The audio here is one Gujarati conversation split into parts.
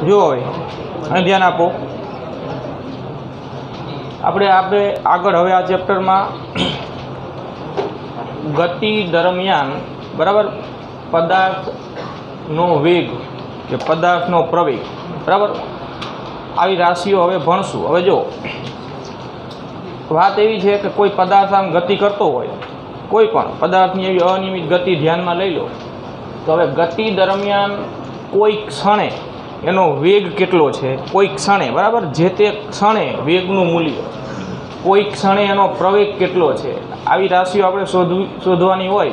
જો હવે અહીં ધ્યાન આપો, આપણે આગળ હવે આ ચેપ્ટરમાં ગતિ દરમિયાન બરાબર પદાર્થનો વેગ કે પદાર્થનો પ્રવેગ બરાબર આવી રાશિઓ હવે ભણશું। હવે જો વાત એવી છે કે કોઈ પદાર્થ આમ ગતિ કરતો હોય, કોઈ પણ પદાર્થની એવી અનિયમિત ગતિ ધ્યાનમાં લઈ લો તો હવે ગતિ દરમિયાન કોઈ ક્ષણે એનો વેગ કેટલો છે, કોઈ ક્ષણે બરાબર જે તે ક્ષણે વેગનું મૂલ્ય, કોઈ ક્ષણે એનો પ્રવેગ કેટલો છે, આવી રાશિઓ આપણે શોધવાની હોય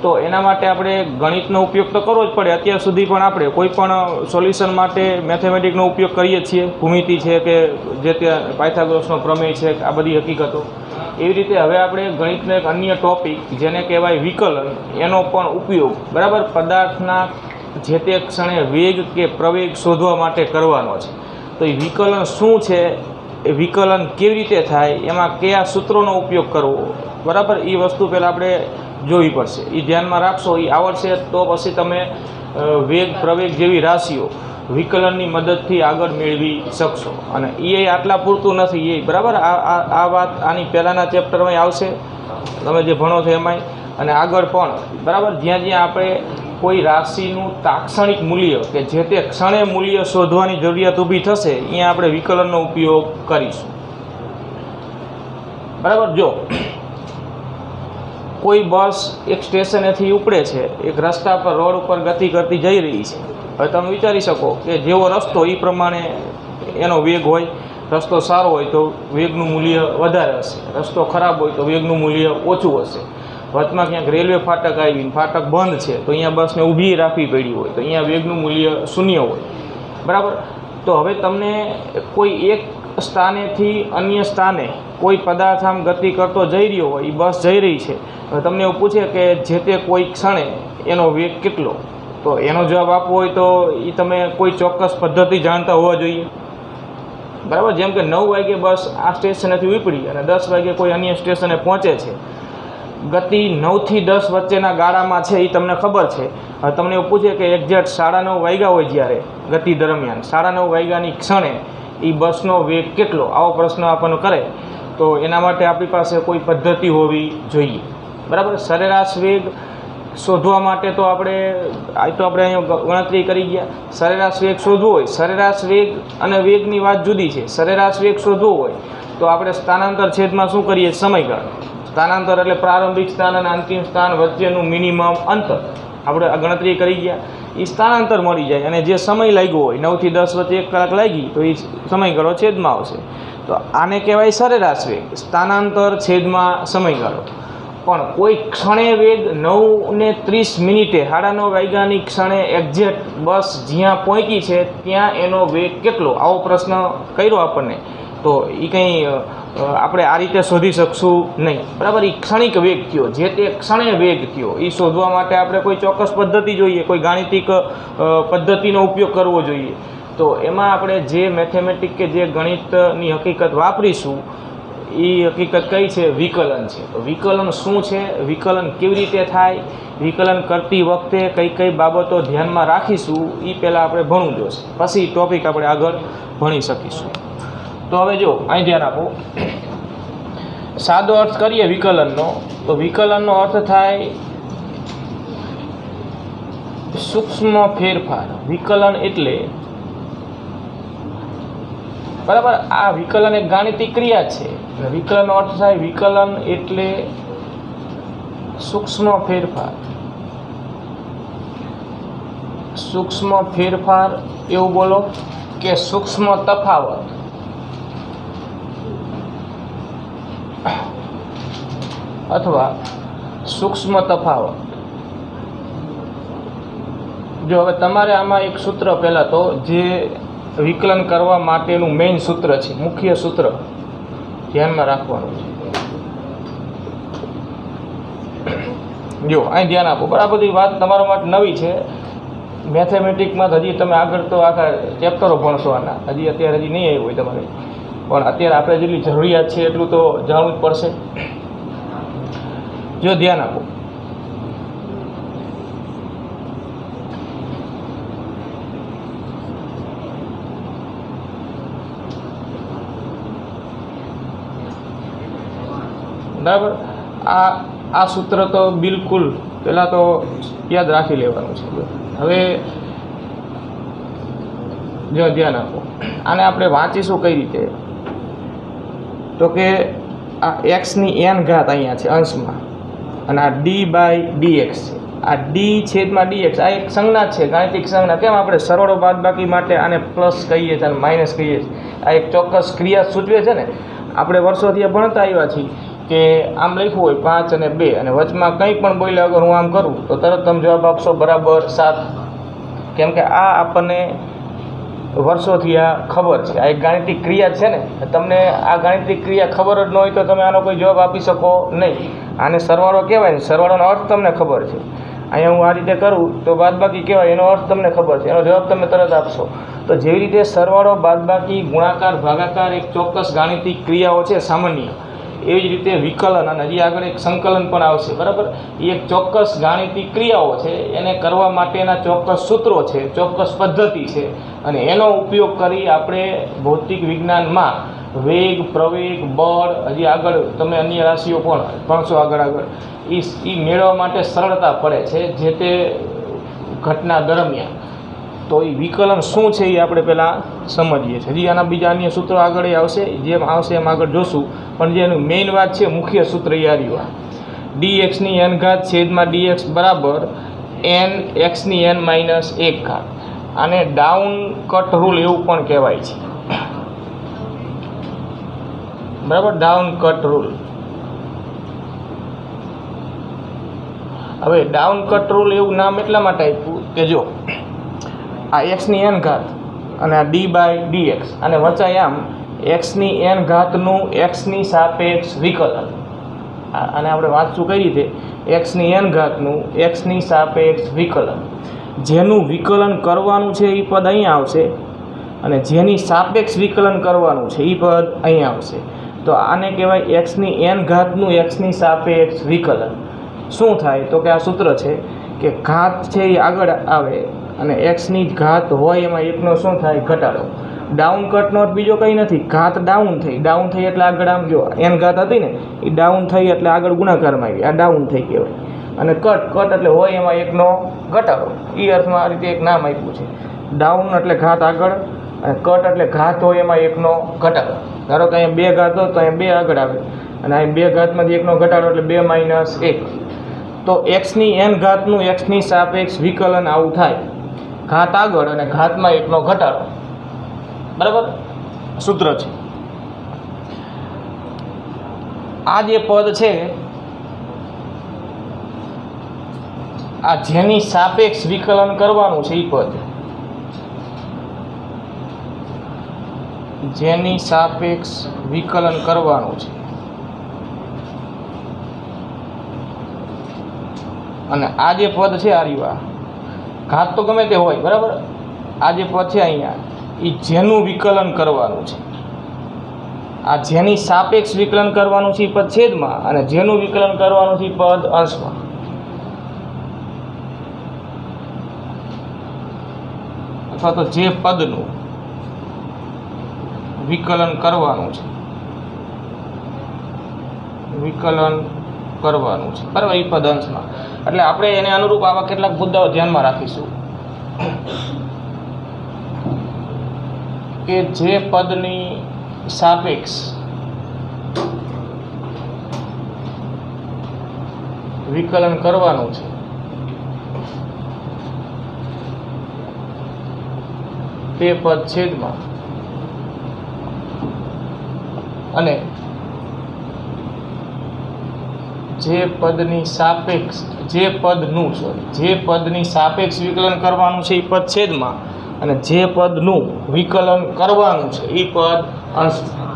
તો એના માટે આપણે ગણિતનો ઉપયોગ તો કરવો જ પડે। અત્યાર સુધી પણ આપણે કોઈ પણ સોલ્યુશન માટે મેથેમેટિકનો ઉપયોગ કરીએ છીએ, ભૂમિતિ છે કે જે તે પાયથાગોરસનો પ્રમેય છે, આ બધી હકીકતો। એવી રીતે હવે આપણે ગણિતનો એક અન્ય ટોપિક જેને કહેવાય વિકલન, એનો પણ ઉપયોગ બરાબર પદાર્થના જે તે ક્ષણે વેગ કે પ્રવેગ શોધવા માટે કરવાનો છે। તો એ વિકલન શું છે, એ વિકલન કેવી રીતે થાય, એમાં કયા સૂત્રોનો ઉપયોગ કરવો બરાબર, એ વસ્તુ પહેલાં આપણે જોવી પડશે। એ ધ્યાનમાં રાખશો, એ આવડશે તો પછી તમે વેગ પ્રવેગ જેવી રાશિઓ વિકલનની મદદથી આગળ મેળવી શકશો। અને એ આટલા પૂરતું નથી, એ બરાબર આ વાત આની પહેલાંના ચેપ્ટરમાં આવશે, તમે જે ભણો છો એમાંય, અને આગળ પણ બરાબર જ્યાં જ્યાં આપણે કોઈ રાશિનું તાક્ષણિક મૂલ્ય કે જે તે ક્ષણે મૂલ્ય શોધવાની જરૂરિયાત ઊભી થશે, અહીંયા આપણે વિકલનનો ઉપયોગ કરીશું બરાબર। જો કોઈ બસ એક સ્ટેશનેથી ઉપડે છે, એક રસ્તા પર રોડ ઉપર ગતિ કરતી જઈ રહી છે। હવે તમે વિચારી શકો કે જેવો રસ્તો એ પ્રમાણે એનો વેગ હોય, રસ્તો સારો હોય તો વેગનું મૂલ્ય વધારે હશે, રસ્તો ખરાબ હોય તો વેગનું મૂલ્ય ઓછું હશે। વચમાં ક્યાંક રેલવે ફાટક આવીને ફાટક બંધ છે તો અહીંયા બસને ઊભી રાખવી પડી હોય તો અહીંયા વેગનું મૂલ્ય શૂન્ય હોય બરાબર। તો હવે તમને કોઈ એક સ્થાનેથી અન્ય સ્થાને કોઈ પદાર્થ આમ ગતિ કરતો જઈ રહ્યો હોય, એ બસ જઈ રહી છે, હવે તમને એવું પૂછે કે જે તે કોઈ ક્ષણે એનો વેગ કેટલો, તો એનો જવાબ આપવો હોય તો એ તમે કોઈ ચોક્કસ પદ્ધતિ જાણતા હોવા જોઈએ બરાબર। જેમ કે 9 વાગે બસ આ સ્ટેશનેથી ઉપડી અને 10 વાગે કોઈ અન્ય સ્ટેશને પહોંચે છે, ગતિ 9 થી 10 વચ્ચેના ગાળામાં છે એ તમને ખબર છે। હવે તમને એવું પૂછે કે એક્ઝેક્ટ 9:30 વાગ્યા હોય જ્યારે ગતિ દરમિયાન 9:30 વાગ્યાની ક્ષણે એ બસનો વેગ કેટલો, આવો પ્રશ્ન આપણને કરે તો એના માટે આપણી પાસે કોઈ પદ્ધતિ હોવી જોઈએ બરાબર। સરેરાશ વેગ શોધવા માટે તો આપણે અહીંયા ગણતરી કરી ગયા। સરેરાશ વેગ શોધવો હોય, સરેરાશ વેગ અને વેગની વાત જુદી છે। સરેરાશ વેગ શોધવો હોય તો આપણે સ્થાનાંતર છેદમાં શું કરીએ, સમયગાળો। સ્થાનાંતર એટલે પ્રારંભિક સ્થાન અને અંતિમ સ્થાન વચ્ચેનું મિનિમમ અંતર, આપણે આ ગણતરી કરી ગયા, એ સ્થાનાંતર મળી જાય। અને જે સમય લાગ્યો હોય 9 થી 10 વચ્ચે 1 કલાક લાગી તો એ સમયગાળો છેદમાં આવશે, તો આને કહેવાય સરેરાશ વેગ, સ્થાનાંતર છેદમાં સમયગાળો। પણ કોઈ ક્ષણે વેગ 9:30 9:30 વાગ્યાની ક્ષણે એક્ઝેક્ટ બસ જ્યાં પહોંચી છે ત્યાં એનો વેગ કેટલો, આવો પ્રશ્ન કર્યો આપણને તો એ કંઈ આપણે આ રીતે શોધી શકશું નહીં બરાબર। એ ક્ષણિક વેગ થયો, જે તે ક્ષણે વેગ થયો, એ શોધવા માટે આપણે કોઈ ચોક્કસ પદ્ધતિ જોઈએ, કોઈ ગાણિતિક પદ્ધતિનો ઉપયોગ કરવો જોઈએ। તો એમાં આપણે જે મેથેમેટિક કે જે ગણિતની હકીકત વાપરીશું એ હકીકત કઈ છે, વિકલન છે। તો વિકલન શું છે, વિકલન કેવી રીતે થાય, વિકલન કરતી વખતે કઈ કઈ બાબતો ધ્યાનમાં રાખીશું એ પહેલાં આપણે ભણવું જોશે, પછી ટોપિક આપણે આગળ ભણી શકીશું। તો હવે જો અહીં ધ્યાન આપો, સાદો અર્થ કરીએ વિકલનનો તો વિકલનનો અર્થ થાય સૂક્ષ્મ ફેરફાર। વિકલન એટલે બરાબર, આ વિકલન એક ગાણિતિક ક્રિયા છે, વિકલનનો અર્થ થાય, વિકલન એટલે સૂક્ષ્મ ફેરફાર। સૂક્ષ્મ ફેરફાર એવું બોલો કે સૂક્ષ્મ તફાવત, અથવા સૂક્ષ્મ તફાવત। જો હવે તમારે આમાં એક સૂત્ર પહેલાં તો જે વિકલન કરવા માટેનું મેઇન સૂત્ર છે, મુખ્ય સૂત્ર ધ્યાનમાં રાખવાનું છે। જો અહીં ધ્યાન આપો, બરાબર બધી વાત તમારા માટે નવી છે, મેથેમેટિકમાં હજી તમે આગળ તો આખા ચેપ્ટરો ભણશો આના, અત્યારે નહીં આવ્યું હોય તમારે, પણ અત્યારે આપણે જેટલી જરૂરિયાત છે એટલું તો જાણવું જ પડશે। જો ધ્યાન આપો, બરાબર. આ સૂત્ર તો બિલકુલ પહેલાં તો યાદ રાખી લેવાનું છે. હવે જો ધ્યાન આપો, આને આપણે વાંચીશું કઈ રીતે, તો કે આ એક્સની એન ઘાત અહીંયા છે અંશમાં, અને આ d/dx છે. આ d/dx આ એક સંજ્ઞા છે, ગાણિતિક સંજ્ઞા. કેમ આપણે સરવાળો બાદબાકી માટે આને પ્લસ કહીએ છીએ અને માઇનસ કહીએ છીએ? આ એક ચોક્કસ ક્રિયા સૂચવે છે ને. આપણે વર્ષોથી ભણતા આવ્યા છીએ કે આમ લખ્યું હોય 5 અને 2, અને વચમાં કંઈ પણ બોલ્યા અગર હું આમ કરું તો તરત તમે જવાબ આપશો બરાબર 7. કેમ કે આ આપણને વર્ષોથી આ ખબર છે. આ એક ગાણિતિક ક્રિયા છે ને. તમને આ ગાણિતિક ક્રિયા ખબર જ ન હોય તો તમે આનો કોઈ જવાબ આપી શકો નહીં. આને સરવાળો કહેવાય ને, સરવાળોનો અર્થ તમને ખબર છે. અહીંયા હું આ રીતે કરું તો બાદબાકી કહેવાય, એનો અર્થ તમને ખબર છે, એનો જવાબ તમે તરત આપશો. તો જેવી રીતે સરવાળો, બાદબાકી, ગુણાકાર, ભાગાકાર એક ચોક્કસ ગાણિતિક ક્રિયાઓ છે સામાન્ય, એવી જ રીતે વિકલન અને હજી આગળ એક સંકલન પણ આવશે, બરાબર. એ એક ચોક્કસ ગાણિતિક ક્રિયાઓ છે, એને કરવા માટેના ચોક્કસ સૂત્રો છે, ચોક્કસ પદ્ધતિ છે, અને એનો ઉપયોગ કરી આપણે ભૌતિક વિજ્ઞાનમાં વેગ, પ્રવેગ, બળ, હજી આગળ તમે અન્ય રાશિઓ પણ ભણશો આગળ એ મેળવવા માટે સરળતા પડે છે જે તે ઘટના દરમિયાન. તો એ વિકલન શું છે એ આપણે પહેલાં સમજીએ છીએ. હજી આના બીજા અન્ય સૂત્રો આગળ આવશે, જેમ આવશે એમ આગળ જોશું. પણ જે એનું મેઇન વાત છે, મુખ્ય સૂત્ર યારી dxની n ઘાત છેદમાં dx બરાબર n xની n માઇનસ 1 ઘાત. આને ડાઉન કટ રૂલ એવું પણ કહેવાય છે, બરાબર. Down cut rule. હવે ડાઉન કટ રૂલ એવું નામ એટલા માટે આપ્યું કે જો આ એક્સની એન ઘાત અને આ d/dx અને વચાય આમ એક્સની એન ઘાતનું એક્સની સાપેક્ષ વિકલન. અને આપણે વાંચશું કઈ રીતે? એક્સની એન ઘાતનું એક્સની સાપેક્ષ વિકલન. જેનું વિકલન કરવાનું છે એ પદ અહીંયા આવશે, અને જેની સાપેક્ષ વિકલન કરવાનું છે એ પદ અહીંયા આવશે. તો આને કહેવાય એક્સની એન ઘાતનું એક્સની સાપેક્ષ વિકલન. શું થાય તો કે આ સૂત્ર છે કે ઘાત છે એ આગળ આવે અને એક્સની ઘાત હોય એમાં એકનો શું થાય? ઘટાડો. ડાઉન કટનો બીજો કંઈ નથી, ઘાત ડાઉન થઈ. ડાઉન થઈ એટલે આગળ આમ જો એન ઘાત હતી ને એ ડાઉન થઈ એટલે આગળ ગુણાકારમાં આવી, આ ડાઉન થઈ કહેવાય. અને કટ એટલે હોય એમાં એકનો ઘટાડો. એ અર્થમાં આ રીતે એક નામ આપ્યું છે. ડાઉન એટલે ઘાત આગળ, અને કટ એટલે ઘાત હોય એમાં એકનો ઘટાડો. ધારો કે અહીંયા 2 ઘાત હોય તો અહીંયા 2 આગળ આવે, અને અહીં 2 ઘાતમાંથી એકનો ઘટાડો એટલે 2 - 1. તો એક્સની એન ઘાતનું એક્સની સાપેક્ષ વિકલન આવું થાય, ઘાત આગળ અને ઘાતમાં એકનો ઘટાડો, બરાબર. સૂત્ર છે. આ જે પદ છે આ જેની સાપેક્ષ વિકલન કરવાનું છે એ પદ, જેની સાપેક્ષ વિકલન કરવાનું છે, અને આ જે પદ છે આર્યું ઘાત તો ગમે તે હોય, બરાબર. આ જે પદ છે અહીંયા એ જેનું વિકલન કરવાનું છે, આ જેની સાપેક્ષ વિકલન કરવાનું છે એ પદ છેદમાં, અને જેનું વિકલન કરવાનું છે એ પદ અંશમાં. અથવા તો જે પદનું વિકલન કરવાનું છે, વિકલન કરવાનું છે, બરાબર, એ પદ અંશમાં. એટલે આપણે એને અનુરૂપ આવા કેટલાક મુદ્દાઓ ધ્યાનમાં રાખીશું કે જે પદની સાપેક્ષ વિકલન કરવાનું છે તે પદ છેદમાં, અને જે પદની સાપેક્ષ જે પદની સાપેક્ષ વિકલન કરવાનું છે એ પદ છેદમાં, અને જે પદનું વિકલન કરવાનું છે એ પદ અંશમાં.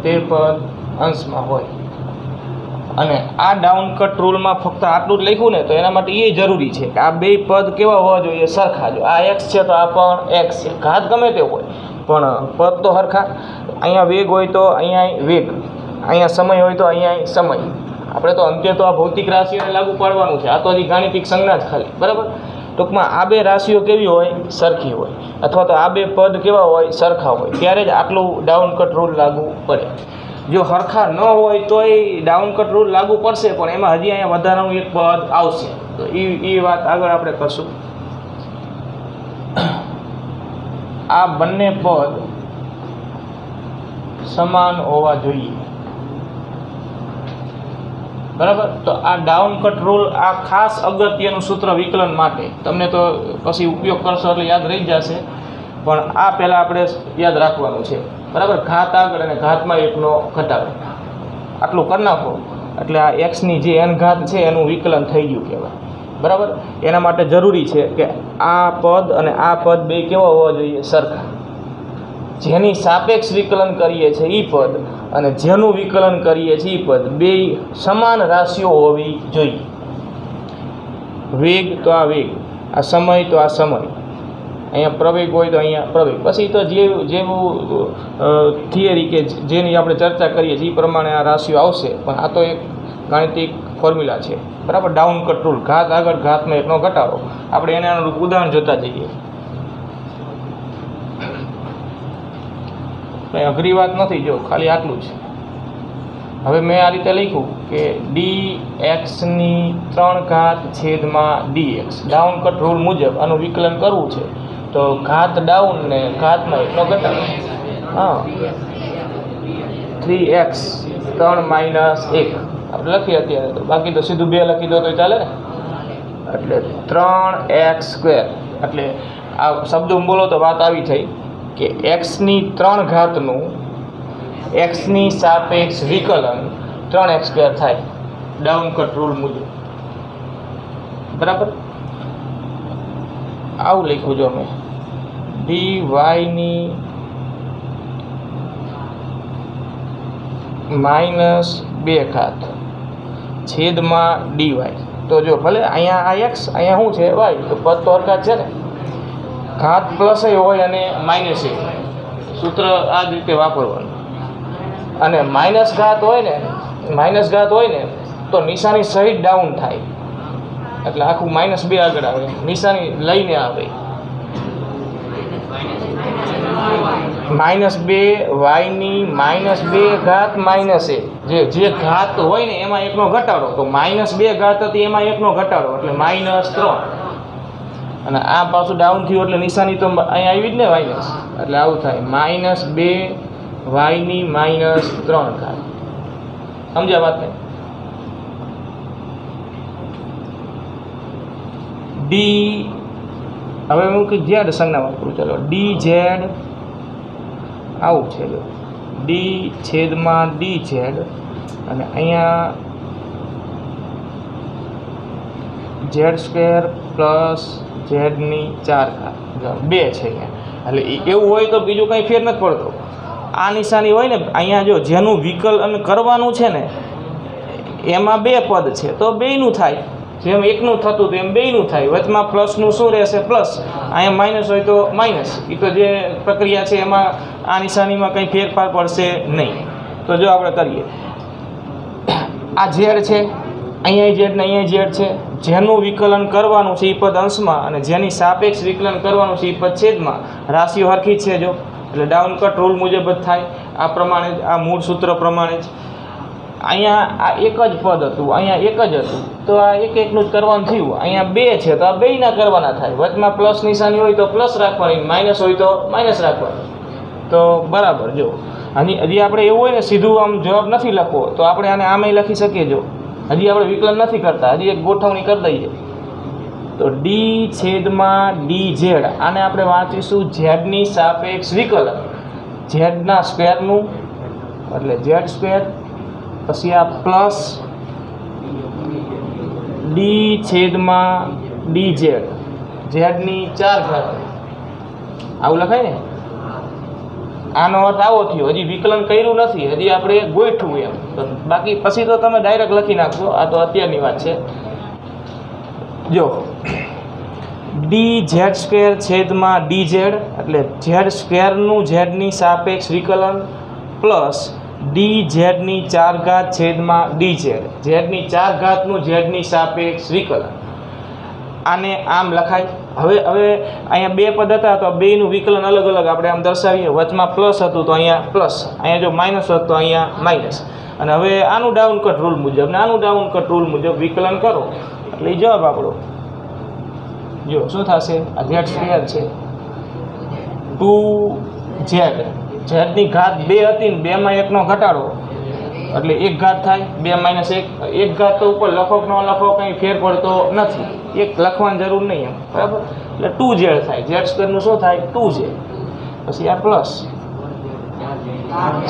તે પદ અંશમાં હોય. અને આ ડાઉન કટ રૂલમાં ફક્ત આટલું જ લખ્યું ને તો એના માટે એ જરૂરી છે કે આ બે પદ કેવા હોવા જોઈએ? સરખા. જો આ એક્સ છે તો આ પણ એક્સ છે. ઘાત ગમે તે હોય પણ પદ તો સરખા. અહીંયા વેગ હોય તો અહીંયા વેગ, અહીંયા સમય હોય તો અહીંયા સમય. આપણે તો અંતે તો આ ભૌતિક રાશિઓને લાગુ પાડવાનું છે. આ તો હજી ગાણિતિક સંજ્ઞા જ ખાલી, બરાબર. તો ટૂંકમાં આ બે રાશિઓ કેવી હોય? સરખી હોય, અથવા તો આ બે પદ કેવા હોય? સરખા હોય, ત્યારે જ આટલું ડાઉન કટ રૂલ લાગુ પડે. જો સરખા ન હોય તો એ ડાઉન કટ રૂલ લાગુ પડશે, પણ એમાં હજી અહીંયા વધારાનું એક પદ આવશે. તો એ વાત આગળ આપણે કરશું. આ બંને પદ સમાન હોવા જોઈએ, બરાબર. તો આ ડાઉન કટ રૂલ આ ખાસ અગત્યનું સૂત્ર વિકલન માટે. તમને તો પછી ઉપયોગ કરશો એટલે યાદ રહી જશે, પણ આ પહેલાં આપણે યાદ રાખવાનું છે, બરાબર. ઘાત આગળ અને ઘાતમાં એકનો ઘટાડો, આટલું કરી નાખો એટલે આ એક્સની જે એન ઘાત છે એનું વિકલન થઈ ગયું કહેવાય, બરાબર. એના માટે જરૂરી છે કે આ પદ અને આ પદ બે કેવા હોવા જોઈએ? સરખા. જેની સાપેક્ષ વિકલન કરીએ છીએ એ પદ અને જેનું વિકલન કરીએ છીએ એ પદ બે સમાન રાશિઓ હોવી જોઈએ. વેગ તો આ વેગ, આ સમય તો આ સમય, અહીંયા પ્રવેગ હોય તો અહીંયા પ્રવેગ. પછી તો જેવું થિયરી કે જેની આપણે ચર્ચા કરીએ છીએ એ પ્રમાણે આ રાશિઓ આવશે, પણ આ તો એક ગાણિતિક ફોર્મ્યુલા છે, બરાબર. ડાઉન કટ રૂલ, ઘાત આગળ ઘાતમાં એકનો ઘટાડો. આપણે એને અનુરૂપ ઉદાહરણ જોતા જઈએ. કંઈ અઘરી વાત નથી, જો ખાલી આટલું જ. હવે મેં આ રીતે લખ્યું કે dx ની 3 ઘાત છેદમાં dx. ડાઉન કટ રૂલ મુજબ આનું વિકલન કરવું છે, તો ઘાત ડાઉન ને ઘાતમાં એકનો ઘટાડો. હા, 3x 3 - 1 આપણે લખીએ અત્યારે, તો બાકી તો સીધું 2 લખી દો તો ચાલે ને. એટલે 3x². એટલે આ શબ્દો બોલો તો વાત આવી થઈ કે x ની 3 ઘાતનું x ની સાપેક્ષ વિકલન 3x² થાય ડાઉન કટ રૂલ મુજબ, બરાબર. આવું લખ્યું જો મેં, dy ની -2 ઘાત છેદમાં dy. તો જો ભલે અહીંયા આ x, અહીંયા શું છે? y. તો પદ તો હરખા છે ને, ઘાત પ્લસ એ હોય અને માઇનસ એ હોય. સૂત્ર આ જ રીતે વાપરવાનું. અને માઇનસ ઘાત હોય ને તો નિશાની સહિત ડાઉન થાય, એટલે આખું -2 આગળ આવે, નિશાની લઈને આવે. -2 y ની -2 ઘાત -a. જે ઘાત હોય ને એમાં એકનો ઘટાડો, તો -2 ઘાત હતી એમાં એકનો ઘટાડો એટલે -3. અને આ પાછું ડાઉન થયું એટલે નિશાની તો અહીંયા આવી જ ને માઇનસ, એટલે આવું થાય -2 y ની -3 ઘાત. સમજ્યા વાત ને? હવે હું કંઈક ઝેડ સંજ્ઞા વાપરું. ચલો, dz આવું છે, જો d/dz અને અહીંયા z² પ્લસ z ની 4 ઘાત 2 છે અહીંયા. એટલે એવું હોય તો બીજું કંઈ ફેર નથી પડતો. આ નિશાની હોય ને અહીંયા, જો જેનું વિકલન કરવાનું છે ને એમાં 2 પદ છે તો બેયનું થાય. જેમ એકનું થતું હતું એમ બેયનું થાય. વચમાં પ્લસનું શું રહેશે? પ્લસ. અહીંયા માઇનસ હોય તો માઇનસ. એ તો જે પ્રક્રિયા છે એમાં આ નિશાનીમાં કંઈ ફેરફાર પડશે નહીં. તો જો આપણે કરીએ, આ ઝેડ છે, અહીંયા ઝેડ ને અહીંયા ઝેડ છે. જેનું વિકલન કરવાનું છે એ પદ અંશમાં અને જેની સાપેક્ષ વિકલન કરવાનું છે એ પદ છેદમાં. રાશિઓ હરખી જ છે જો, એટલે ડાઉન કટ રૂલ મુજબ જ થાય. આ પ્રમાણે જ, આ મૂળ સૂત્ર પ્રમાણે જ. અહીંયા આ એક જ પદ હતું, અહીંયા એક જ હતું, તો આ એકનું જ કરવાનું થયું. અહીંયા 2 છે તો આ બેયના કરવાના થાય. વચમાં પ્લસ નિશાની હોય તો પ્લસ રાખવાની, માઇનસ હોય તો માઇનસ રાખવાની. તો બરાબર. જો હજી આપણે એવું હોય ને સીધું આમ જવાબ નથી લખવો તો આપણે આને આમેય લખી શકીએ. જો હજી આપણે વિકલન નથી કરતા, હજી એક ગોઠવણી કરી દઈએ. તો d/dz આને આપણે વાંચીશું z ની સાપેક્ષ વિકલન. z ના સ્ક્વેરનું એટલે z², પછી આ પ્લસ d/dz z ની 4 ઘાત. આવું લખાય ને? આનો અર્થ આવો થયો. હજી વિકલન કર્યું નથી, હજી આપણે ગોઠવું એમ. બાકી પછી તો તમે ડાયરેક્ટ લખી નાખશો. આ તો અત્યારની વાત છે. જો dz² છેદમાં dz એટલે z²નું z ની સાપેક્ષ વિકલન પ્લસ dz ની 4 ઘાત છેદમાં dz, z ની 4 ઘાતનું z ની સાપેક્ષ વિકલન. આને આમ લખાય. હવે અહીંયા બે પદ હતા તો બેયનું વિકલન અલગ અલગ આપણે આમ દર્શાવીએ. વચમાં પ્લસ હતું તો અહીંયા પ્લસ, અહીંયા જો માઇનસ હતું તો અહીંયા માઇનસ. અને હવે આનું ડાઉન કટ રૂલ મુજબ ને આનું ડાઉન કટ રૂલ મુજબ વિકલન કરો એટલે એ જવાબ આપણો જો શું થશે. આ ઝેડ સ્ક્વેર છે 2z, ઝેડની ઘાત 2 હતી ને 2માં 1નો ઘટાડો એટલે 1 ઘાત થાય. 2 માઇનસ 1, 1 ઘાત તો ઉપર લખો કે ન લખો કંઈ ફેર પડતો નથી, એક લખવાની જરૂર નહીં એમ, બરાબર. એટલે 2z થાય. ઝેડ સ્ક્વેરનું શું થાય 2z, પછી આ પ્લસ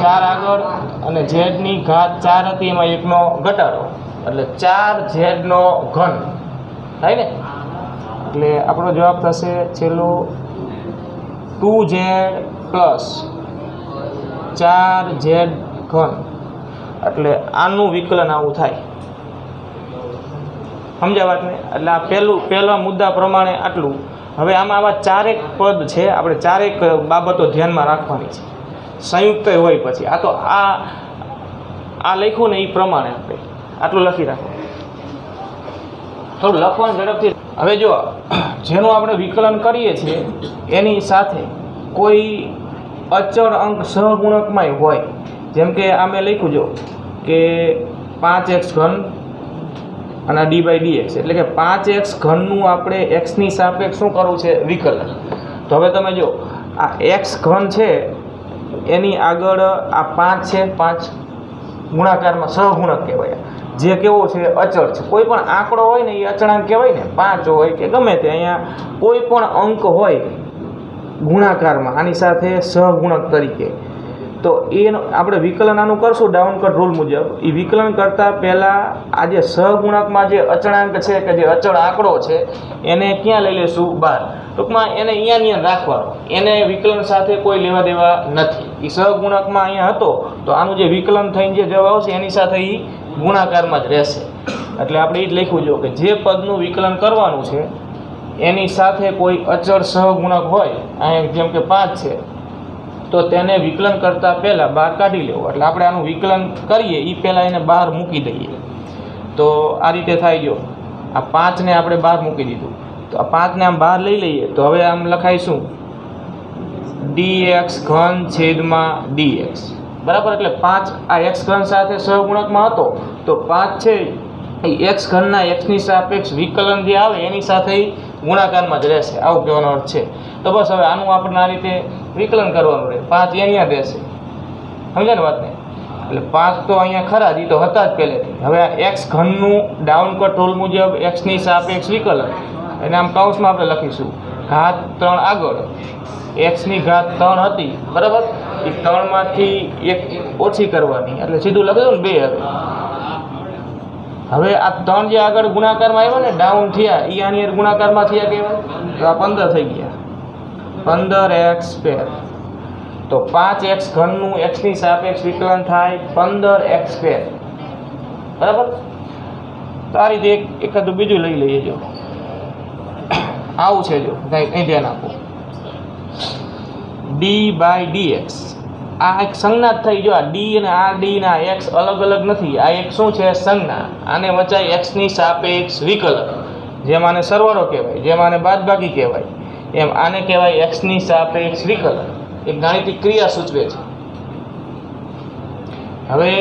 4 આગળ અને ઝેડની ઘાત 4 હતી એમાં 1નો ઘટાડો એટલે 4z નો ઘન થાય ને. એટલે આપણો જવાબ થશે છેલ્લો 2z પ્લસ 4z ઘન. એટલે આનું વિકલન આવું થાય. સમજ્યા વાતને? એટલે આ પહેલા મુદ્દા પ્રમાણે આટલું. હવે આમાં આવા 4 પદ છે, આપણે 4 બાબતો ધ્યાનમાં રાખવાની છે. સંયુક્ત હોય પછી આ તો આ લખ્યું ને એ પ્રમાણે આપણે આટલું લખી રાખો. થોડું લખવાનું ઝડપથી. હવે જો જેનું આપણે વિકલન કરીએ છીએ એની સાથે કોઈ અચળ અંક સહગુણકમાંય હોય, જેમ કે આ મેં લખ્યું જો કે 5x ઘન અને d/dx, એટલે કે 5x ઘનનું આપણે xની સાપેક્ષ શું કરવું છે વિકલન. તો હવે તમે જો આ x ઘન છે એની આગળ આ 5 છે, 5 ગુણાકારમાં સહગુણક કહેવાય. જે કેવો છે અચળ છે. કોઈ પણ આંકડો હોય ને એ અચળાંક કહેવાય ને, 5 હોય કે ગમે તે, અહીંયા કોઈ પણ અંક હોય ગુણાકારમાં આની સાથે સહગુણક તરીકે, તો એ આપણે વિકલન આનું કરશું ડાઉનકટ રૂલ મુજબ. એ વિકલન કરતાં પહેલાં આ જે સહગુણકમાં જે અચળાંક છે કે જે અચળ આંકડો છે એને ક્યાં લઈ લઈશું બહાર. ટૂંકમાં એને અહીંયા રાખવાનો, એને વિકલન સાથે કોઈ લેવા દેવા નથી. એ સહગુણકમાં અહીંયા હતો તો આનું જે વિકલન થઈને જે જવાબ આવશે એની સાથે એ ગુણાકારમાં જ રહેશે. એટલે આપણે એ જ લખ્યું જો કે જે પદનું વિકલન કરવાનું છે એની સાથે કોઈ અચળ સહગુણક હોય, અહીંયા જેમ કે 5 છે તો તેને વિકલન કરતાં પહેલાં બહાર કાઢી લેવું. એટલે આપણે આનું વિકલન કરીએ એ પહેલાં એને બહાર મૂકી દઈએ. તો આ રીતે થાય. જો આ 5ને આપણે બહાર મૂકી દીધું તો આ 5ને આમ બહાર લઈ લઈએ તો હવે આમ લખાઈશું dx ઘન છેદમાં dx, બરાબર. એટલે 5 આ x ઘન સાથે સહગુણકમાં હતો તો 5 છે એ x ઘનના xની સાપેક્ષ વિકલન જે આવે એની સાથે ગુણાકારમાં જ રહેશે, આવું કહેવાનો અર્થ છે. તો બસ હવે આનું આપણે આ રીતે વિકલન કરવાનું રહે. 5 અહીંયા રહેશે, સમજ્યા ને વાતને? એટલે 5 તો અહીંયા ખરા જ, એ તો હતા જ પહેલેથી. હવે આ x ઘનનું ડાઉનકટ રૂલ મુજબ xની સાપેક્ષ વિકલન એને આમ કૌંસમાં આપણે લખીશું ઘાત 3 આગળ, xની ઘાત 3 હતી, બરાબર. એ 3માંથી 1 ઓછી કરવાની એટલે સીધું લખી દઉં ને 2. હવે આ 3 જે આગળ ગુણાકારમાં આવ્યા ને ડાઉન થયા એ આની ગુણાકારમાં થયા કહેવાય તો આ 15 થઈ ગયા, 15x². તો 5x ઘનનું xની સાપેક્ષ વિકલન થાય 15x², બરાબર. તો આ રીતે એકાદું બીજું લઈ લઈએ. જો આવું છે, જો અહીં ધ્યાન આપો. d/dx આ એક સંજ્ઞા થઈ. જો આ d અને આ d ના x અલગ અલગ નથી, આ એક શું છે સંજ્ઞા. આને વચાય xની સાપેક્ષ વિકલન. જેમ આને સરવાળો કહેવાય, જેમ આને બાદબાકી કહેવાય, એમ આને કહેવાય xની સાપેક્ષ વિકલન. એક ગાણિતિક ક્રિયા સૂચવે છે. હવે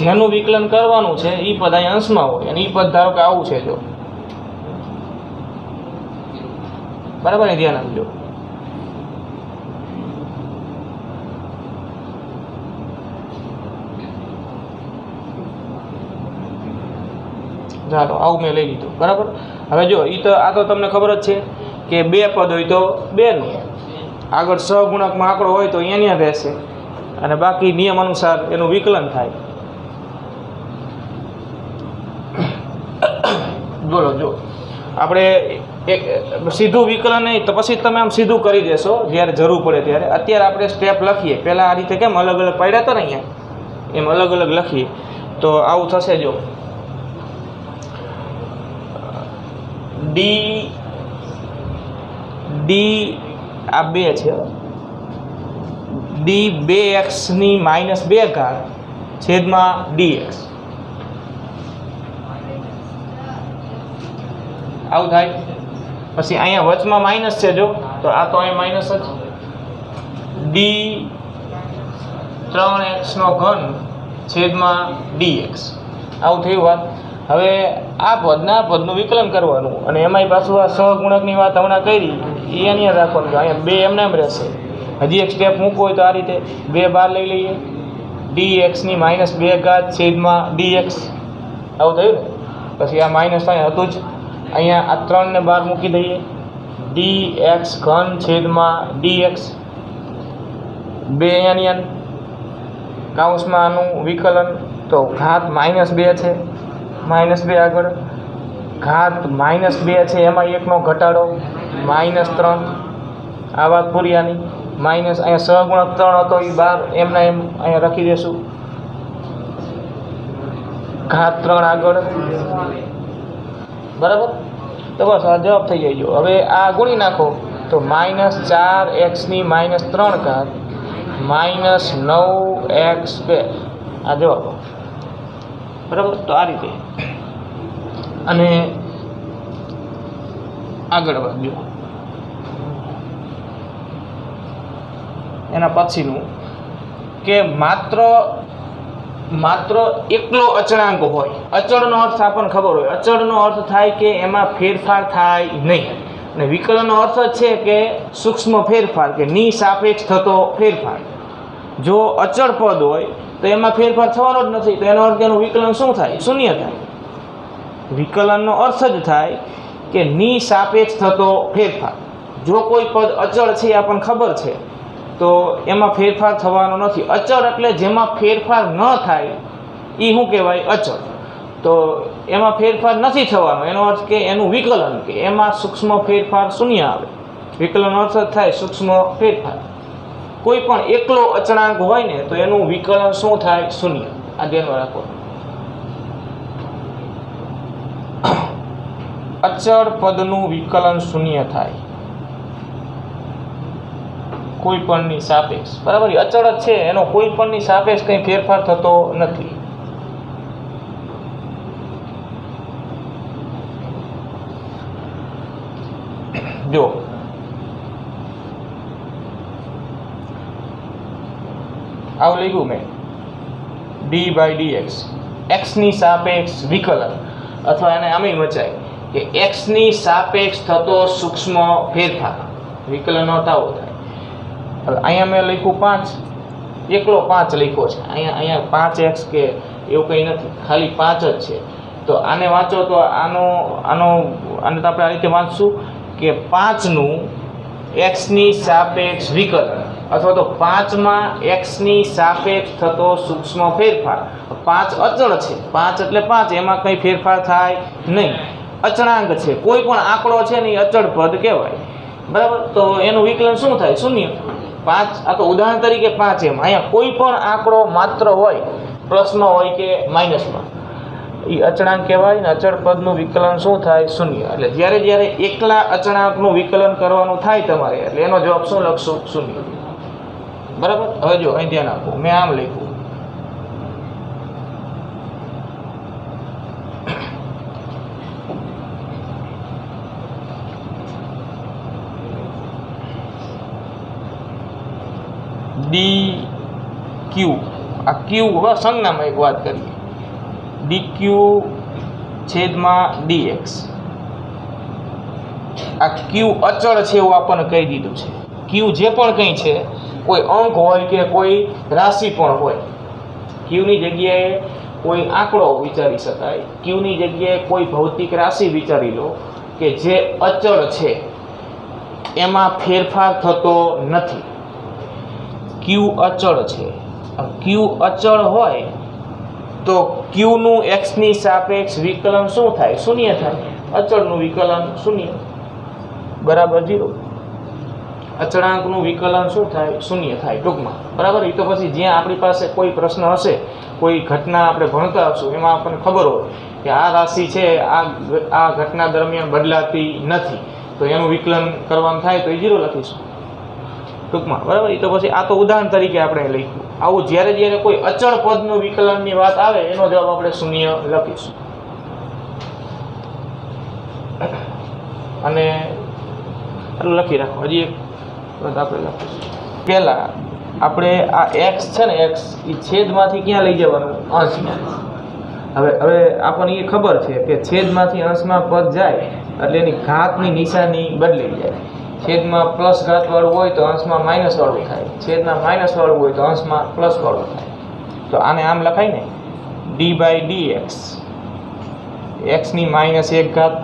જેનું વિકલન કરવાનું છે એ પદ અહીં અંશમાં હોય અને એ પદ ધારો કે આવું છે, જો બરાબર ને, ધ્યાન આપજો. ચાલો આવું મેં લઈ લીધું, બરાબર. હવે જો આ તો તમને ખબર જ છે કે 2 પદ હોય તો 2નું આગળ સહગુણકમાં આંકડો હોય તો અહીંયા રહેશે અને બાકી નિયમ અનુસાર એનું વિકલન થાય. બોલો, જો આપણે એક સીધું વિકલન નહીં તો પછી તમે આમ સીધું કરી દેશો જ્યારે જરૂર પડે ત્યારે. અત્યારે આપણે સ્ટેપ લખીએ, પહેલાં આ રીતે કેમ અલગ અલગ પાડ્યા હતા ને અહીંયા, એમ અલગ અલગ લખીએ તો આવું થશે. જો d આ 2 છે, d 2x-2 છેદમાં dx. આવું થાય. પછી અહીંયા વચમાં માઇનસ છે જો, તો આ તો અહીંયા માઇનસ જ. ડી 3x નો ઘન છેદમાં dx આવું થયું વાત. હવે આ પદના પદનું વિકલન કરવાનું અને એમાંય પાછું આ સહગુણકની વાત હમણાં કરી એ અહીંયા રાખવાનું કે અહીંયા 2 એમને એમ રહેશે. હજી એક સ્ટેપ મૂકવો હોય તો આ રીતે 2 બહાર લઈ લઈએ. dx ની -2 ઘાત છેદમાં dx આવું થયું ને. પછી આ માઇનસ અહીંયા હતું જ, અહીંયા આ 3 ને બહાર મૂકી દઈએ. dx ઘન છેદમાં dx 2 અહીંયા કાઉન્સમાં આનું વિકલન તો ઘાત -2 છે, -2 આગળ ઘાત -2 છે એમાં 1 નો ઘટાડો -3 આ વાત પૂરી આની. માઇનસ અહીંયા સહગુણક 3 હતો એ બાર એમના એમ અહીંયા રાખી દઈશું. ઘાત 3 આગળ બરાબર. તો બસ આ જવાબ થઈ જાય. હવે આ ગુણી નાખો તો -4x ની -3 ઘાત -9x2 આ જવાબ બરાબર. તો આ રીતે અને આગળ વધજો. એના પછીનું કે માત્ર એકલો અચળાંક હોય. અચળનો અર્થ આપણને ખબર હોય. અચળનો અર્થ થાય કે એમાં ફેરફાર થાય નહીં, અને વિકલનનો અર્થ જ છે કે સૂક્ષ્મ ફેરફાર કે ની સાપેક્ષ થતો ફેરફાર. જો અચળ પદ હોય તો એમાં ફેરફાર થવાનો જ નથી, તો એનો અર્થ એનું વિકલન શું થાય? શૂન્ય થાય. વિકલનનો અર્થ જ થાય કે ની સાપેક્ષ થતો ફેરફાર. જો કોઈ પદ અચળ છે આપણને ખબર છે તો એમાં ફેરફાર થવાનો નથી. અચળ એટલે જેમાં ફેરફાર ન થાય એ શું કહેવાય? અચળ. તો એમાં ફેરફાર નથી થવાનો એનો અર્થ કે એનું વિકલન કે એમાં સૂક્ષ્મ ફેરફાર શૂન્ય આવે. વિકલનનો અર્થ થાય સૂક્ષ્મ ફેરફાર. કોઈ પણ એકલો અચળાંક હોય ને તો એનું વિકલન શું થાય? શૂન્ય. આ ધ્યાનમાં રાખો. અચળ પદનું વિકલન શૂન્ય થાય કોઈ પણની સાપેક્ષ. બરાબર. અચળ જ છે એનો કોઈ પણની સાપેક્ષ કંઈ ફેરફાર થતો નથી. જો આવું લખ્યું મેં d/dx x ની સાપેક્ષ વિકલન, અથવા એને આમે વચાય કે x ની સાપેક્ષ થતો સૂક્ષ્મ ફેરફાર. વિકલનનો અર્થ આવો થાય. હવે અહીંયા મેં લખ્યું 5, એકલો 5 લખ્યો છે. અહીંયા 5x કે એવું કંઈ નથી, ખાલી 5 જ છે. તો આને વાંચો તો આને તો આપણે આ રીતે વાંચશું કે 5નું x ની સાપેક્ષ વિકલન, અથવા તો 5માં x ની સાપેક્ષ થતો સૂક્ષ્મ ફેરફાર. 5 અચળ છે, 5 એટલે 5, એમાં કંઈ ફેરફાર થાય નહીં. અચળાંક છે, કોઈ પણ આંકડો છે ને એ અચળ પદ કહેવાય. બરાબર. તો એનું વિકલન શું થાય? શૂન્ય. 5 આ તો ઉદાહરણ તરીકે 5 એમ. અહીંયા કોઈ પણ આંકડો માત્ર હોય, પ્લસમાં હોય કે માઇનસમાં, એ અચળાંક કહેવાય ને અચળ પદનું વિકલન શું થાય? શૂન્ય. એટલે જ્યારે એકલા અચળાંકનું વિકલન કરવાનું થાય તમારે એટલે એનો જવાબ શું લખશું? શૂન્ય. બરાબર. હવે જો અહીં ધ્યાન આપો, મેં આમ લખ્યું dq. આ q સંજ્ઞામાં એક વાત કરીએ. dq છેદમાં dx. આ q અચળ છે એવું આપણને કહી દીધું છે. q જે પણ કંઈ છે, કોઈ અંક હોય કે કોઈ રાશિ પણ હોય. q ની જગ્યાએ કોઈ આંકડો વિચારી શકાય, q ની જગ્યાએ કોઈ ભૌતિક રાશિ વિચારી લો કે જે અચળ છે, એમાં ફેરફાર થતો નથી. q અચળ છે. q અચળ હોય તો q નું x ની સાપેક્ષ વિકલન શું થાય? શૂન્ય થાય. અચળનું વિકલન શૂન્ય બરાબર 0. અચળાંકનું વિકલન શું થાય? શૂન્ય થાય ટૂંકમાં. બરાબર. એ તો પછી જ્યાં આપણી પાસે કોઈ પ્રશ્ન હશે, કોઈ ઘટના આપણે ભણતા હશું, એમાં આપણને ખબર હોય કે આ રાશિ છે આ ઘટના દરમિયાન બદલાતી નથી, તો એનું વિકલન કરવાનું થાય તો એ 0 લખીશું ટૂંકમાં. બરાબર. એ તો પછી આ તો ઉદાહરણ તરીકે આપણે લખ્યું. આવું જ્યારે કોઈ અચળ પદનું વિકલનની વાત આવે એનો જવાબ આપણે શૂન્ય લખીશું. અને આટલું લખી રાખો. હજી એક વખત આપણે લખીશું. પહેલાં આપણે આ એક્સ છે ને, એક્સ એ છેદમાંથી ક્યાં લઈ જવાનું? અંશમાં. હવે આપણને એ ખબર છે કે છેદમાંથી અંશમાં પદ જાય એટલે એની ઘાતની નિશાની બદલાઈ જાય. છેદમાં પ્લસ ઘાતવાળું હોય તો અંશમાં માઇનસવાળું થાય, છેદમાં માઇનસવાળું હોય તો અંશમાં પ્લસવાળું થાય. તો આને આમ લખાય ને, ડી બાય ડી એક્સ, એક્સની માઇનસ એક ઘાત,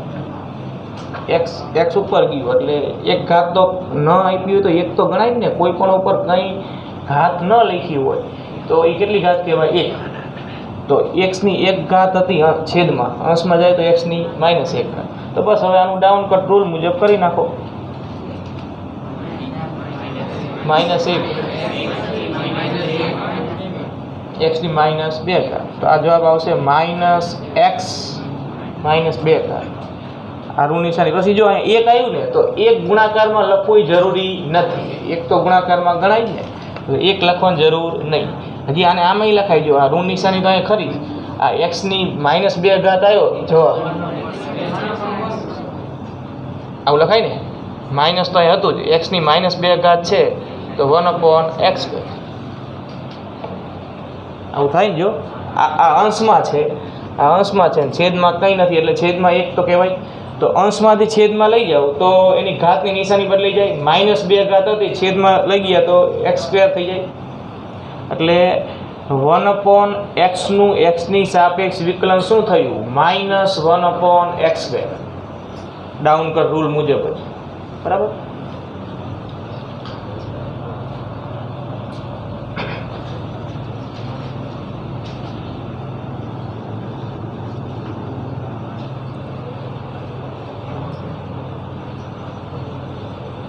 એક્સ ઉપર ગયું એટલે એક ઘાત તો ન આપી હોય તો એક તો ગણાય ને. કોઈ પણ ઉપર કંઈ ઘાત ન લખી હોય તો એ કેટલી ઘાત કહેવાય? એક. તો એક્સની એક ઘાત હતી છેદમાં, અંશમાં જાય તો એક્સની માઇનસ એક ઘાત. તો બસ હવે આનું ડાઉન કટ રૂલ મુજબ કરી નાખો. માઇનસ એક, એક્સની માઇનસ બે ઘાત. તો આ જવાબ આવશે માઇનસ એક્સ માઇનસ બે ઘાત. આ ઋણ નિશાની. પછી જો અહીં એક આવ્યું ને તો એક ગુણાકારમાં લખવું જરૂરી નથી. એક તો ગુણાકારમાં ગણાય ને, તો એક લખવાની જરૂર નહીં. હજી આને આમાંય લખાઈ જો. આ ઋણ નિશાની તો અહીં ખરી. આ એક્સની માઇનસ બે ઘાત આવ્યો જવાબ, આવું લખાય ને. માઇનસ તો અહીં હતું જ, એક્સની માઇનસ બે ઘાત છે તો 1/x². આવું થાય ને. જો આ અંશમાં છે, આ અંશમાં છે, છેદમાં કંઈ નથી એટલે છેદમાં એક તો કહેવાય. તો અંશમાંથી છેદમાં લઈ જાઓ તો એની ઘાતની નિશાની બદલાઈ જાય. માઇનસ બે ઘાત હતી, છેદમાં લઈ ગયા તો x² થઈ જાય. એટલે 1/x નું એક્સની સાપેક્ષ વિકલન શું થયું? -1/x². ડાઉન કર રૂલ મુજબ જ. બરાબર.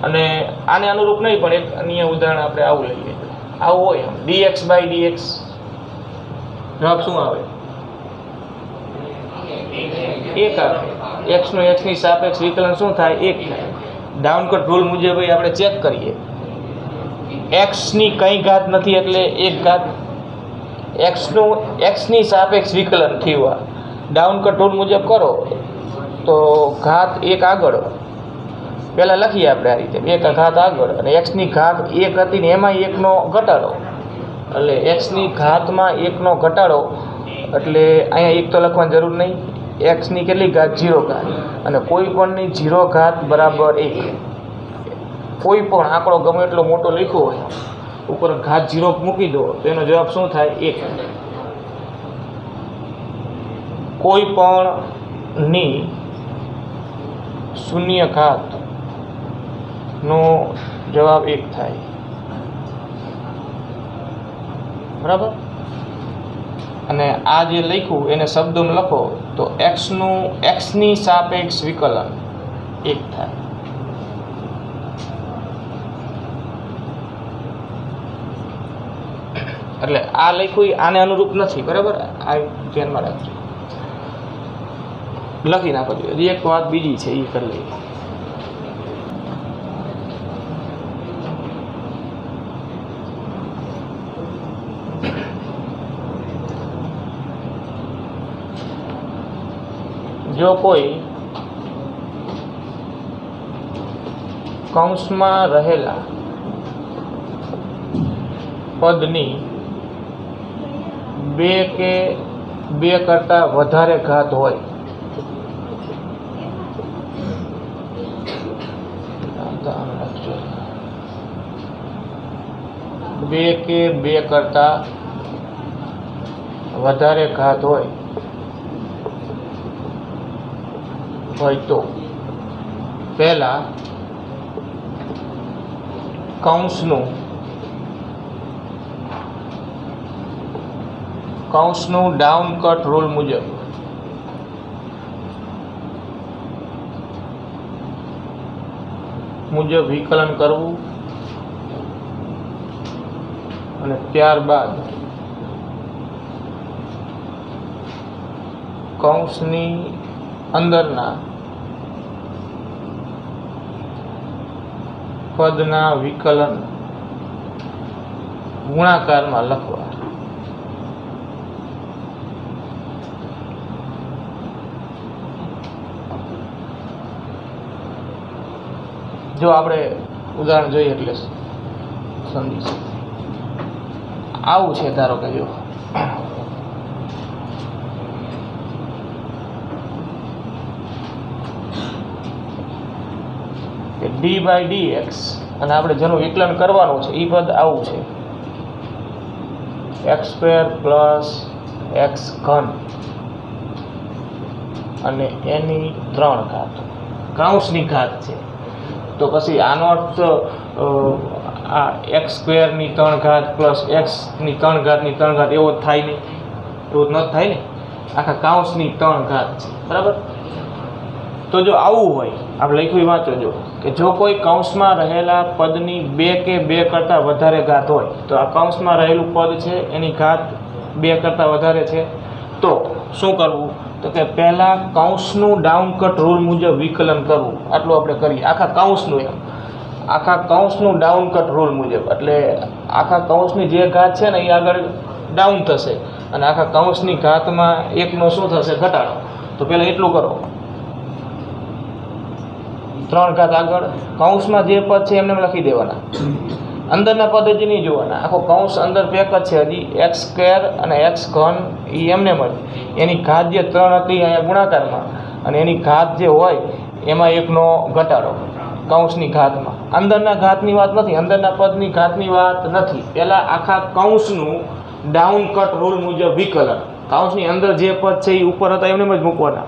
અને આને અનુરૂપ નહીં પણ એક અન્ય ઉદાહરણ આપણે આવું લઈએ. આવું હોય આમ dx બાય dx, જવાબ શું આવે? એક આવે. x નું x ની સાપેક્ષ વિકલન શું થાય? એક થાય. ડાઉન કટ રૂલ મુજબ આપણે ચેક કરીએ. x ની કઈ ઘાત નથી એટલે એક ઘાત. x નું x ની સાપેક્ષ વિકલન થયું. ડાઉન કટ રૂલ મુજબ કરો તો ઘાત એક આગળ. પહેલાં લખીએ આપણે આ રીતે, બે ઘાત આગળ અને એક્સની ઘાત એક હતી ને એમાં એકનો ઘટાડો. એટલે એક્સની ઘાતમાં એકનો ઘટાડો એટલે અહીંયા એક તો લખવાની જરૂર નહીં. એક્સની કેટલી ઘાત? 0 ઘાત. અને કોઈ પણની 0 ઘાત બરાબર 1. કોઈ પણ આંકડો ગમે એટલો મોટો લખ્યો હોય, ઉપર ઘાત 0 મૂકી દો તો એનો જવાબ શું થાય? 1. કોઈ પણની શૂન્ય ઘાત નો જવાબ 1 થાય. બરાબર. અને આ જે લખ્યું એને શબ્દોમાં લખો તો એક્સની સાપેક્ષ વિકલન 1 થાય. એટલે આ લખ્યું આને અનુરૂપ નથી. બરાબર. આ ધ્યાનમાં રાખજો. લખી નાખો. હજી એક વાત બીજી છે, એ કરી લઈએ. જો કોઈ કૌંસમાં રહેલા પદની 2 કે 2 કરતાં વધારે ઘાત હોય, બે કે 2 કરતાં વધારે ઘાત હોય તો પહેલા કૌંસનું ડાઉન કટ રૂલ મુજબ વિકલન કરવું અને ત્યારબાદ કૌંસની અંદરના પદના વિકલન ગુણાકારમાં લખવા. જો આપણે ઉદાહરણ જોઈએ એટલે સમજીશું. આવું છે ધારો કે જો d/dx અને આપણે જેનું વિકલન કરવાનું છે એ પદ આવું છે x² + x ઘન અને એની 3 ઘાત કાઉન્સની ઘાત છે. તો પછી આનો અર્થ આ x² ની 3 ઘાત + x ની 3 ઘાતની 3 ઘાત એવો થાય નહીં, એવું ન થાય ને. આખા કાઉન્સની 3 ઘાત છે, બરાબર. તો જો આવું હોય, આપણે લખ્યું વાંચો જો કે જો કોઈ કૌંસમાં રહેલા પદની 2 કે 2 કરતાં વધારે ઘાત હોય, તો આ કૌંસમાં રહેલું પદ છે એની ઘાત 2 કરતાં વધારે છે, તો શું કરવું? તો કે પહેલાં કૌંસનું ડાઉન કટ રૂલ મુજબ વિકલન કરવું. આટલું આપણે કરીએ આખા કૌંસનું, એમ આખા કૌંસનું ડાઉન કટ રૂલ મુજબ. એટલે આખા કૌંસની જે ઘાત છે ને એ આગળ ડાઉન થશે અને આખા કૌંસની ઘાતમાં એકનો શું થશે? ઘટાડો. તો પહેલાં એટલું કરો, 3 ઘાત આગળ કૌંસમાં જે પદ છે એમને લખી દેવાના, અંદરના પદ જ નહીં જોવાના. આખો કૌંસ અંદર પેક જ છે હજી, x² અને x ઘન એ એમને મળે. એની ઘાત જે 3 હતી અહીંયા ગુણાકારમાં અને એની ઘાત જે હોય એમાં એકનો ઘટાડો કૌંસની ઘાતમાં. અંદરના ઘાતની વાત નથી, અંદરના પદની ઘાતની વાત નથી. પહેલાં આખા કૌંસનું ડાઉન કટ રૂલ મુજબ વિકલન. કૌંસની અંદર જે પદ છે એ ઉપર હતા એમને જ મૂકવાના,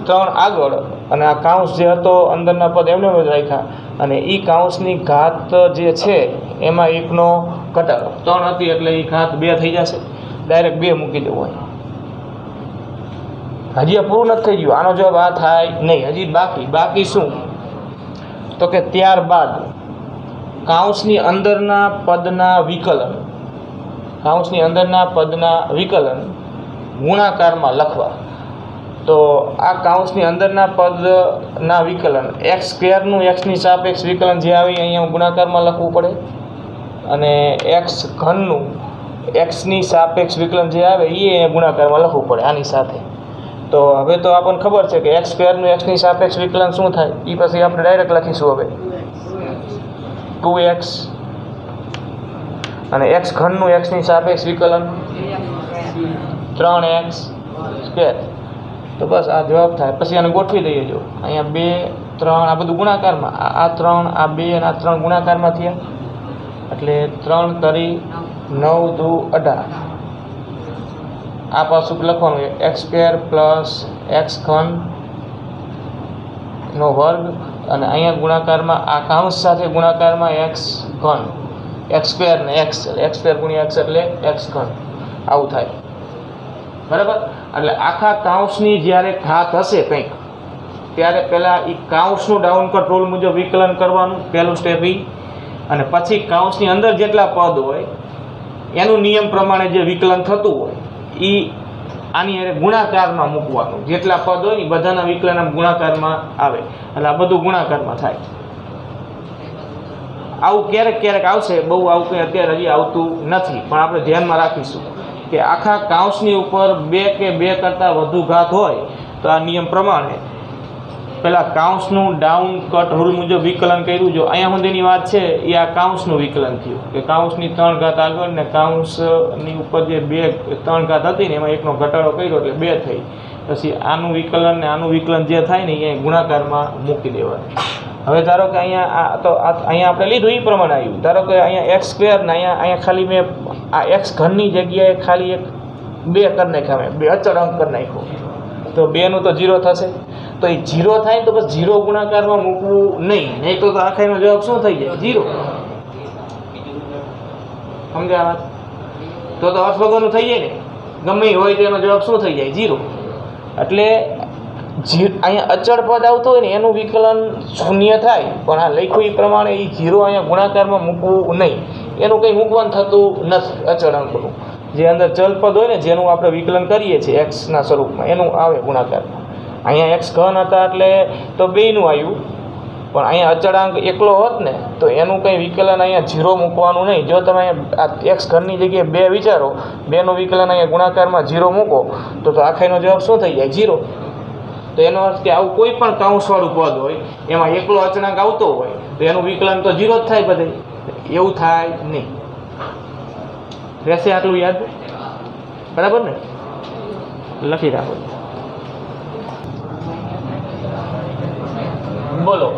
3 આગળ અને આ કાઉન્સ જે હતો અંદરના પદ એમને જ રાખ્યા અને એ કાઉન્સની ઘાત જે છે એમાં એકનો ઘટાડો. 3 હતી એટલે એ ઘાત 2 થઈ જશે, ડાયરેક્ટ 2 મૂકી દેવું હોય. હજી આ પૂરું નથી થઈ ગયું, આનો જવાબ આ થાય નહીં, હજી બાકી શું? તો કે ત્યારબાદ કાઉન્સની અંદરના પદના વિકલન, કાઉન્સની અંદરના પદના વિકલન ગુણાકારમાં લખવા. તો આ કાઉન્સની અંદરના પદના વિકલન x² નું x ની સાપેક્ષ વિકલન જે આવે અહીંયા ગુણાકારમાં લખવું પડે અને x ઘનનું x ની સાપેક્ષ વિકલન જે આવે એ ગુણાકારમાં લખવું પડે આની સાથે. તો હવે તો આપણને ખબર છે કે x² નું x ની સાપેક્ષ વિકલન શું થાય એ પછી આપણે ડાયરેક્ટ લખીશું. હવે 2x અને x ઘનનું x ની સાપેક્ષ વિકલન 3x². તો બસ આ જવાબ થાય. પછી આને ગોઠવી દઈએ. જો અહીંયા 2 3 આ બધું ગુણાકારમાં, આ 3 આ 2 અને આ 3 ગુણાકારમાં થયા એટલે 3 તરી 9 દુ 18. આ પાછું લખવાનું x² + x ઘન નો વર્ગ અને અહીંયા ગુણાકારમાં આ કાઉન્સ સાથે ગુણાકારમાં x ઘન, x² ને x, x² × x એટલે x ઘન. આવું થાય, બરાબર. એટલે આખા કાઉન્સની જ્યારે ઘાત હશે કંઈક ત્યારે પહેલાં એ કાઉન્સનું ડાઉન કટ રૂલ મુજબ વિકલન કરવાનું, પહેલું સ્ટેપ એ. અને પછી કાઉન્સની અંદર જેટલા પદ હોય એનું નિયમ પ્રમાણે જે વિકલન થતું હોય એ આની અરે ગુણાકારમાં મૂકવાનું. જેટલા પદ હોય ને બધાના વિકલન આમ ગુણાકારમાં આવે એટલે આ બધું ગુણાકારમાં થાય. આવું ક્યારેક ક્યારેક આવશે, બહુ આવું કંઈ અત્યારે હજી આવતું નથી, પણ આપણે ધ્યાનમાં રાખીશું કે આખા કાઉન્સની ઉપર 2 કે 2 કરતાં વધુ ઘાત હોય તો આ નિયમ પ્રમાણે પહેલાં કાઉન્સનું ડાઉન કટ રૂલ મુજબ વિકલન કર્યું. જો અહીંયા સુધીની વાત છે એ આ કાઉન્સનું વિકલન થયું કે કાઉન્સની 3 ઘાત આગળ ને કાઉન્સની ઉપર જે 3 ઘાત હતી ને એમાં એકનો ઘટાડો કર્યો એટલે 2 થઈ. પછી આનું વિકલન ને આનું વિકલન જે થાય ને એ ગુણાકારમાં મૂકી દેવાનું. હવે ધારો કે અહીંયા અહીંયા આપણે લીધું એ પ્રમાણે આવ્યું. ધારો કે અહીંયા x² ને અહીંયા ખાલી મેં આ x ઘનની જગ્યાએ ખાલી એક 2 કરી નાખ્યા, મેં 2 અચળ અંક કરી નાખ્યો તો 2 નું તો 0 થશે. તો એ 0 થાય ને તો બસ 0 ગુણાકારમાં મૂકવું નહીં તો આખાનો જવાબ શું થઈ જાય? 0. સમજ્યા વાત? તો અર્થ વગરનું થઈ જાય ને, ગમે હોય તો એનો જવાબ શું થઈ જાય? 0. એટલે અહીંયા અચળ પદ આવતો હોય ને એનું વિકલન 0 થાય, પણ આ લખ્યું એ પ્રમાણે એ 0 અહીંયા ગુણાકારમાં મૂકવું નહીં. એનું કંઈ મૂકવાનું થતું નથી. અચળ અંકનું જે અંદર ચલ પદ હોય ને જેનું આપણે વિકલન કરીએ છીએ એક્સના સ્વરૂપમાં એનું આવે ગુણાકારમાં. અહીંયા x ઘન હતા એટલે તો 2નું આવ્યું, પણ અહીંયા અચળાંક એકલો હોત ને તો એનું કંઈ વિકલન અહીંયા 0 મૂકવાનું નહીં. જો તમે આ x ઘનની જગ્યાએ 2 વિચારો, 2નું વિકલન અહીંયા ગુણાકારમાં 0 મૂકો તો આખાનો જવાબ શું થઈ જાય? 0. તો એનો અર્થ કે આવું કોઈ પણ કાઉન્સવાળું પદ હોય એમાં એકલો અચળાંક આવતો હોય તો એનું વિકલન તો 0 જ થાય બધે, એવું થાય નહીં. રહેશે આટલું યાદ? બરાબર ને? લખી રાખો. બોલો.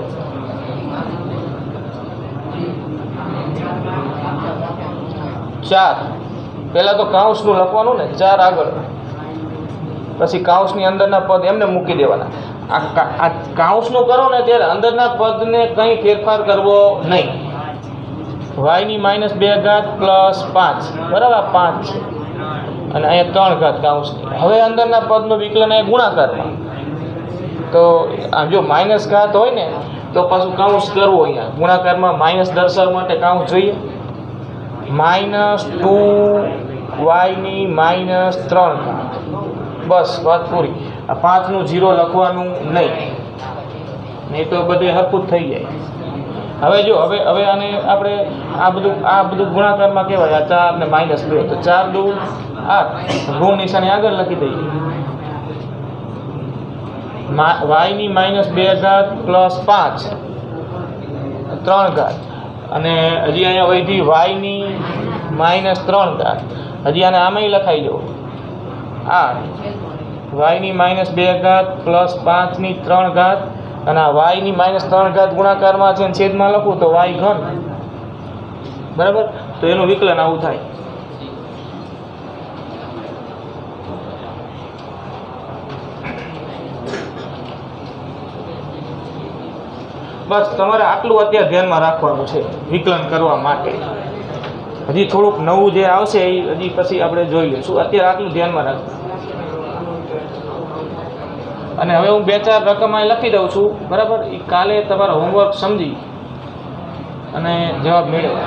ચાર પહેલા તો કાઉન્સનું લખવાનું ને, 4 આગળ, પછી કાઉન્સની અંદરના પદ એમને મૂકી દેવાના. આ કાઉન્સનું કરો ને ત્યારે અંદરના પદને કંઈ ફેરફાર કરવો નહીં. y ની -2 ઘાત પ્લસ 5, બરાબર? 5 છે અને અહીંયા 3 ઘાત કાઉન્સની. હવે અંદરના પદનું વિકલન અહીંયા ગુણાકારમાં, તો આમ જો માઇનસ ઘાત હોય ને તો પાછું કાઉન્સ કરવું. અહીંયા ગુણાકારમાં માઇનસ દર્શાવવા માટે કાઉન્સ જોઈએ. -2y ની -3 ઘાત, બસ વાત પૂરી. આ 5 નું 0 લખવાનું નહીં તો બધે હરખું જ થઈ જાય. હવે જો હવે આને આપણે આ બધું ગુણાકારમાં કહેવાય. આ 4 ને -2 તો 4 દુ 8, ઋણ નિશાની આગળ લખી દઈએ. y ની -2 ઘાત પ્લસ 5, 3 ઘાત, અને હજી અહીંયા વધી y ની -3 ઘાત. હજી આને આમાંય લખાઈ દો 8, y ની -2 ઘાત પ્લસ 5 ની 3 ઘાત, અને આ y ની -3 ઘાત ગુણાકારમાં છે અને છેદમાં લખું તો y ઘન, બરાબર? તો એનું વિકલન આવું થાય. બસ તમારે આટલું અત્યારે ધ્યાનમાં રાખવાનું છે વિકલન કરવા માટે. હજી થોડુંક નવું જે આવશે એ હજી પછી આપણે જોઈ લઈશું. અત્યારે આટલું ધ્યાનમાં રાખવું. અને હવે હું 2-4 રકમ અહીં લખી દઉં છું, બરાબર? એ કાલે તમારો હોમવર્ક સમજી અને જવાબ મેળવો.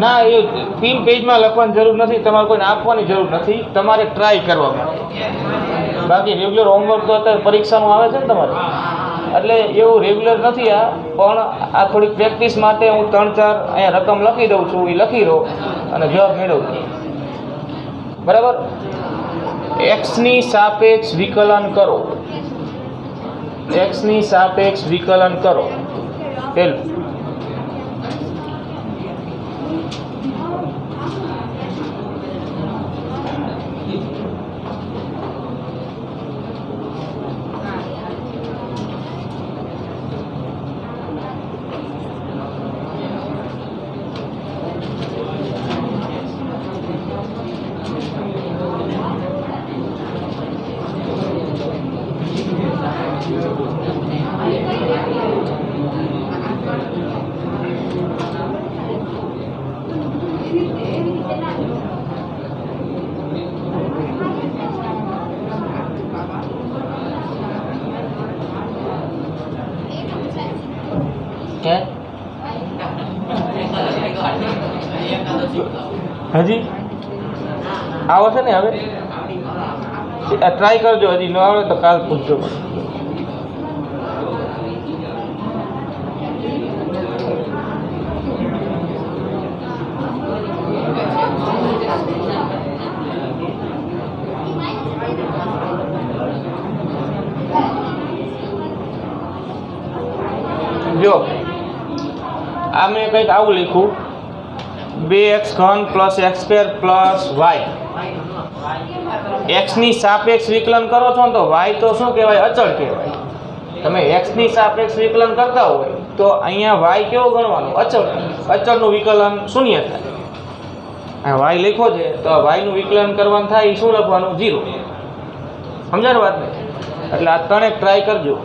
ના, એ 3 પેજમાં લખવાની જરૂર નથી, તમારે કોઈને આપવાની જરૂર નથી, તમારે ટ્રાય કરવા માટે. બાકી રેગ્યુલર હોમવર્ક તો અત્યારે પરીક્ષાનું આવે છે ને તમારે, એટલે એવું રેગ્યુલર નથી આ, પણ આ થોડીક પ્રેક્ટિસ માટે હું 3-4 અહીંયા રકમ લખી દઉં છું. એ લખી દો અને જવાબ મેળવજો, બરાબર? x ની સાપેક્ષ વિકલન કરો. x ની સાપેક્ષ વિકલન કરો. પહેલું હજી આવો છે ને? હવે ટ્રાય કરજો. હજી ન આવે તો કાલ પૂછજો. જો આ મેં કંઈક આવું લખ્યું, 2x ઘન plus x² plus y. x ની સાપેક્ષ વિકલન કરો છો ને તો y તો શું કહેવાય? અચળ કહેવાય. તમે x ની સાપેક્ષ વિકલન કરતા હોય તો અહીંયા y કેવો ગણવાનો? અચળ. અચળનું વિકલન શૂન્ય થાય. આ y લખ્યો છે તો y નું વિકલન કરવાનું થાય, શું લખવાનું? 0. સમજાય વાત ને? એટલે આ ત્રણેક ટ્રાય કરજો.